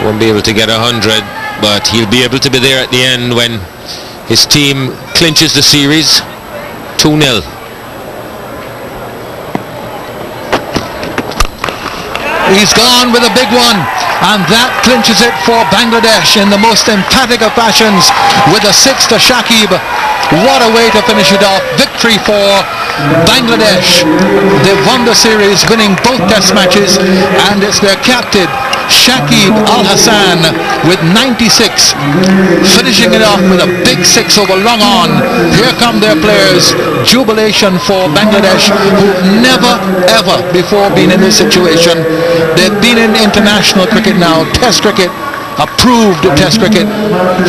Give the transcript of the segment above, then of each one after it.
Won't be able to get 100, but he'll be able to be there at the end when his team clinches the series 2-0. He's gone with a big one, and that clinches it for Bangladesh in the most emphatic of fashions with a 6 to Shakib. What a way to finish it off. Victory for Bangladesh. They've won the series, winning both test matches, and it's their captain Shakib Al-Hassan with 96, finishing it off with a big 6 over long on. Here come their players. Jubilation for Bangladesh, who've never ever before been in this situation. They've been in international cricket now, test cricket, approved test cricket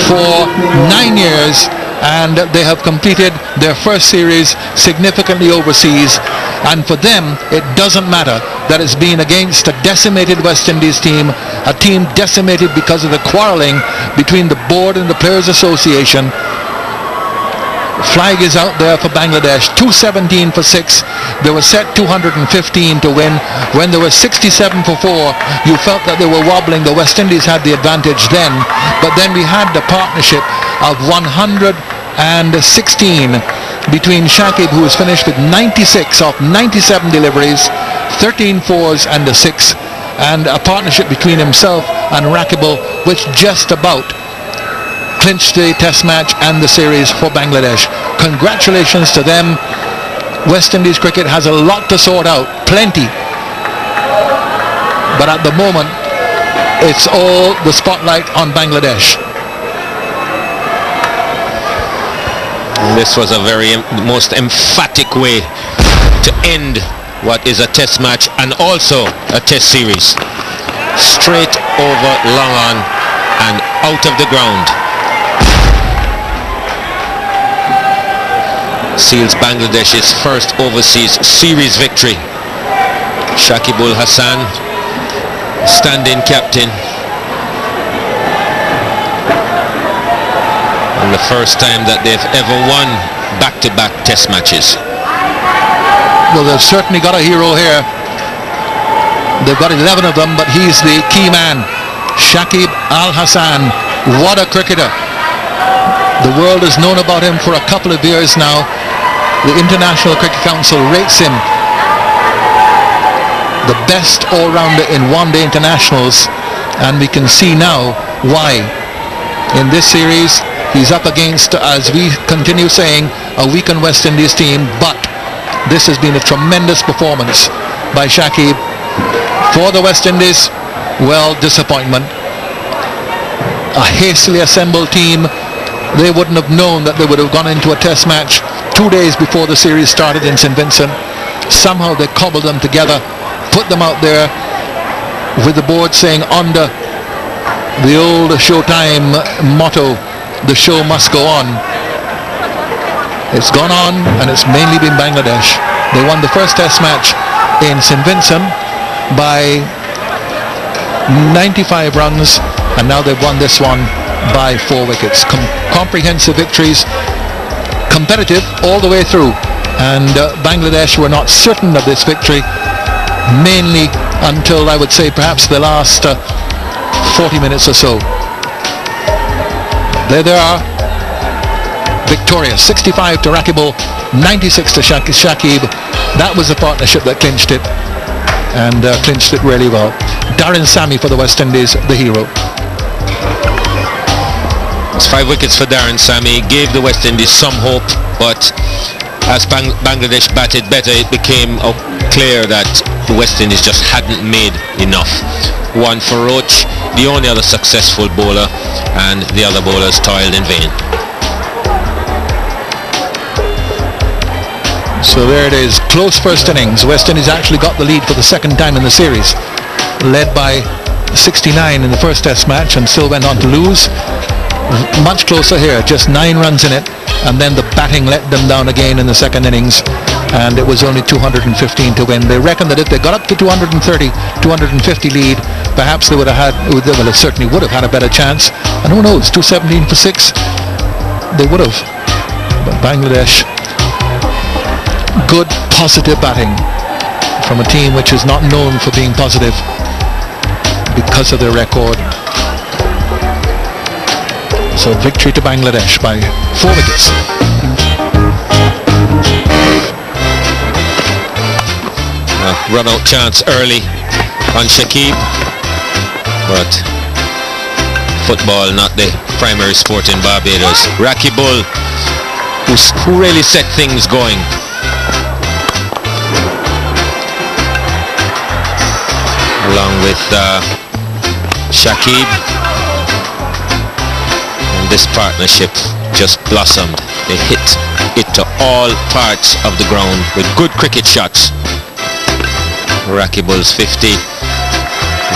for 9 years, and they have completed their first series significantly overseas. And for them, it doesn't matter that it's been against a decimated West Indies team, a team decimated because of the quarrelling between the board and the Players Association. Flag is out there for Bangladesh. 217 for 6. They were set 215 to win. When they were 67 for 4, you felt that they were wobbling. The West Indies had the advantage then, but then we had the partnership of 116 between Shakib, who was finished with 96 off 97 deliveries, 13 fours and a 6, and a partnership between himself and Rakibul, which just about clinched the test match and the series for Bangladesh. Congratulations to them. West Indies cricket has a lot to sort out, plenty, but at the moment it's all the spotlight on Bangladesh. This was a very most emphatic way to end what is a test match and also a test series. Straight over, long on, and out of the ground. Seals Bangladesh's first overseas series victory. Shakib Al-Hassan, stand-in captain. And the first time that they've ever won back-to-back test matches. Well, they've certainly got a hero here. They've got 11 of them, but he's the key man. Shakib Al-Hassan, what a cricketer. The world has known about him for a couple of years now. The International Cricket Council rates him the best all-rounder in one-day internationals, and we can see now why. In this series, he's up against, as we continue saying, a weakened West Indies team, but this has been a tremendous performance by Shakib. For the West Indies, well, disappointment. A hastily assembled team. They wouldn't have known that they would have gone into a test match 2 days before the series started in St. Vincent. Somehow they cobbled them together, put them out there with the board saying under the old Showtime motto, the show must go on. It's gone on, and it's mainly been Bangladesh. They won the first test match in St. Vincent by 95 runs, and now they've won this one by 4 wickets. Comprehensive victories, competitive all the way through, and Bangladesh were not certain of this victory, mainly until, I would say, perhaps the last 40 minutes or so. There they are, victorious. 65 to Rakibul, 96 to Shakib. That was the partnership that clinched it, and clinched it really well. Darren Sammy for the West Indies, the hero. It's 5 wickets for Darren Sammy. Gave the West Indies some hope, but as Bangladesh batted better, it became clear that the West Indies just hadn't made enough. One for Roach, the only other successful bowler, and the other bowlers toiled in vain. So there it is, close first innings. West Indies actually got the lead for the second time in the series, led by 69 in the first test match, and still went on to lose. Much closer here, just 9 runs in it, and then the batting let them down again in the second innings, and it was only 215 to win. They reckon that if they got up to 230, 250 lead, perhaps they would have had, well, they certainly would have had a better chance, and who knows, 217 for 6, they would have. But Bangladesh, good positive batting from a team which is not known for being positive. because of their record. So victory to Bangladesh by 4 wickets. Run out chance early on Shakib, but football not the primary sport in Barbados. Rakibul, who really set things going. Along with Shakib, and this partnership just blossomed. They hit it to all parts of the ground with good cricket shots. Rakibul's 50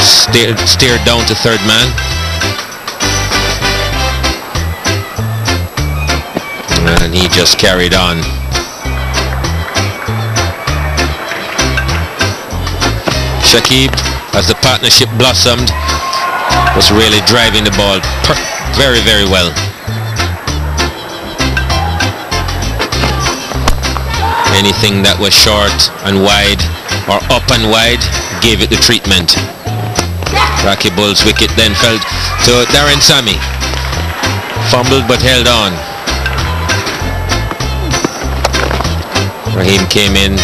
steered down to third man, and he just carried on. Shakib, as the partnership blossomed, was really driving the ball very, very well. Anything that was short and wide or up and wide gave it the treatment. Rakibul's wicket then fell to Darren Sammy. Fumbled but held on. Rahim came in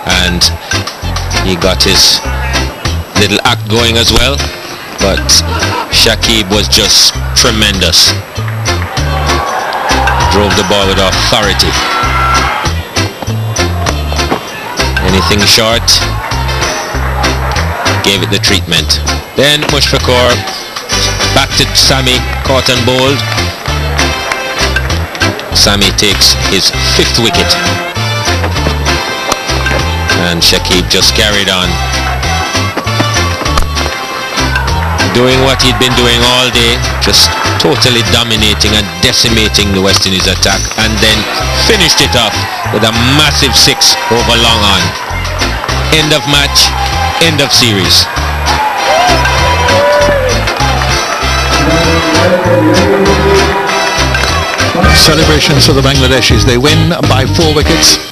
and he got his little act going as well, but Shakib was just tremendous. Drove the ball with authority. Anything short gave it the treatment. Then Mushfiqur back to Sami, caught and bowled. Sami takes his 5th wicket, and Shakib just carried on, doing what he'd been doing all day, just totally dominating and decimating the West Indies attack, and then finished it off with a massive 6 over long on. End of match, end of series. Celebrations for the Bangladeshis. They win by 4 wickets.